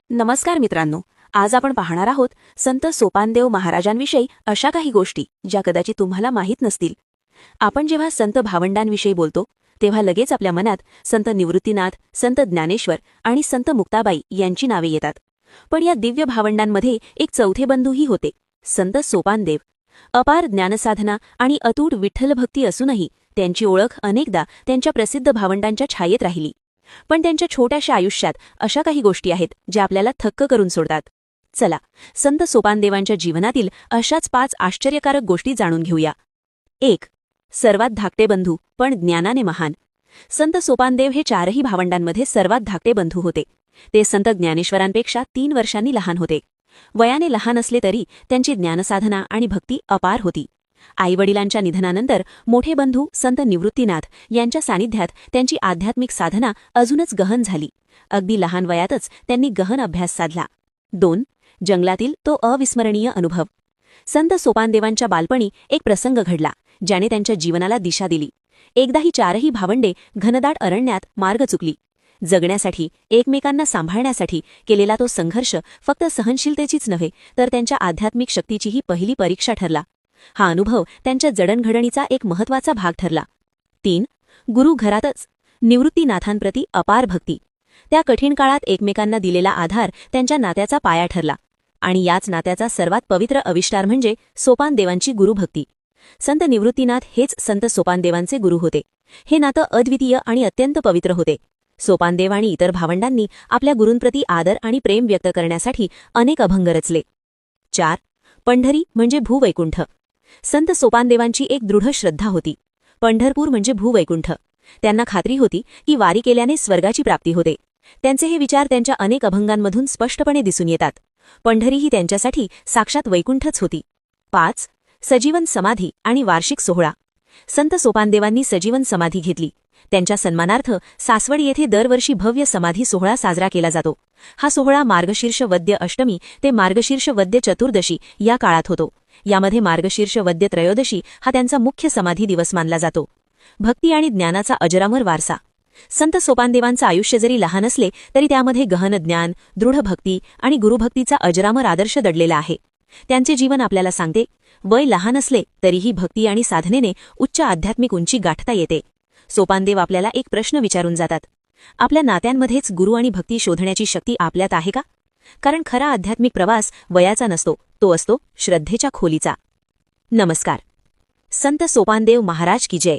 नमस्कार मित्रांनो, आज आपण पाहणार आहोत संत सोपानदेव महाराजांविषयी अशा काही गोष्टी ज्या कदाचित तुम्हाला माहीत नसतील. आपण जेव्हा संत भावंडांविषयी बोलतो तेव्हा लगेच आपल्या मनात संत निवृत्तीनाथ, संत ज्ञानेश्वर आणि संत मुक्ताबाई यांची नावे येतात. पण या दिव्य भावंडांमध्ये एक चौथे बंधूही होते, संत सोपानदेव. अपार ज्ञानसाधना आणि अतूट विठ्ठलभक्ती असूनही त्यांची ओळख अनेकदा त्यांच्या प्रसिद्ध भावंडांच्या छायेत राहिली. पण त्यांच्या छोट्याशा आयुष्यात अशा काही गोष्टी आहेत ज्या आपल्याला थक्क करून सोडतात. चला, संत सोपानदेवांच्या जीवनातील अशाच 5 आश्चर्यकारक गोष्टी जाणून घेऊया. 1. सर्वात धाकटे बंधू पण ज्ञानाने महान. संत सोपानदेव हे 4ही भावंडांमध्ये सर्वात धाकटे बंधू होते. ते संत ज्ञानेश्वरांपेक्षा 3 वर्षांनी लहान होते. वयाने लहान असले तरी त्यांची ज्ञानसाधना आणि भक्ती अपार होती. आईवडिलांच्या निधनानंतर मोठे बंधू संत निवृत्तीनाथ यांच्या सानिध्यात त्यांची आध्यात्मिक साधना अजूनच गहन झाली. अगदी लहान वयातच त्यांनी गहन अभ्यास साधला. 2. जंगलातील तो अविस्मरणीय अनुभव. संत सोपानदेवांच्या बालपणी एक प्रसंग घडला ज्याने त्यांच्या जीवनाला दिशा दिली. एकदा ही 4ही भावंडे घनदाट अरण्यात मार्ग चुकली. जगण्यासाठी, एकमेकांना सांभाळण्यासाठी केलेला तो संघर्ष फक्त सहनशीलतेचीच नव्हे तर त्यांच्या आध्यात्मिक शक्तीचीही पहिली परीक्षा ठरला. हा अनुभव त्यांच्या जडणघडणीचा एक महत्त्वाचा भाग ठरला. 3. गुरु घरातच. निवृत्तीनाथांप्रती अपार भक्ती. त्या कठीण काळात एकमेकांना दिलेला आधार त्यांच्या नात्याचा पाया ठरला. आणि याच नात्याचा सर्वात पवित्र आविष्कार म्हणजे सोपानदेवांची गुरुभक्ती. संत निवृत्तीनाथ हेच संत सोपानदेवांचे गुरु होते. हे नातं अद्वितीय आणि अत्यंत पवित्र होते. सोपानदेव आणि इतर भावंडांनी आपल्या गुरूंप्रती आदर आणि प्रेम व्यक्त करण्यासाठी अनेक अभंग रचले. 4. पंढरी म्हणजे भूवैकुंठ. संत सोपानदेवांची एक दृढ श्रद्धा होती. पंढरपूर म्हणजे भूवैकुंठ. त्यांना खात्री होती की वारी केल्याने स्वर्गाची प्राप्ती होते. त्यांचे हे विचार त्यांच्या अनेक अभंगांमधून स्पष्टपणे दिसून येतात. पंढरी ही त्यांच्यासाठी साक्षात वैकुंठच होती. 5. सजीवन समाधी आणि वार्षिक सोहळा. संत सोपानदेवांनी सजीवन समाधी घेतली. त्यांच्या सन्मानार्थ सासवड येथे दरवर्षी भव्य समाधी सोहळा साजरा केला जातो. हा सोहळा मार्गशीर्ष वद्य अष्टमी ते मार्गशीर्ष वद्य चतुर्दशी या काळात होतो. यामध्ये मार्गशीर्ष वद्य त्रयोदशी हा त्यांचा मुख्य समाधी दिवस मानला जातो. भक्ती आणि ज्ञानाचा अजरामर वारसा. संत सोपानदेवांचं आयुष्य जरी लहान असले तरी त्यामध्ये गहन ज्ञान, दृढ भक्ती आणि गुरुभक्तीचा अजरामर आदर्श दडलेला आहे. त्यांचे जीवन आपल्याला सांगते, वय लहान असले तरीही भक्ती आणि साधनेने उच्च आध्यात्मिक उंची गाठता येते. सोपानदेव आपल्याला एक प्रश्न विचारून जातात. आपल्या नात्यांमध्येच गुरु आणि भक्ती शोधण्याची शक्ती आपल्यात आहे का? कारण खरा आध्यात्मिक प्रवास वयाचा नसतो, तो असतो श्रद्धेच्या खोलीचा. नमस्कार. संत सोपानदेव महाराज की जय.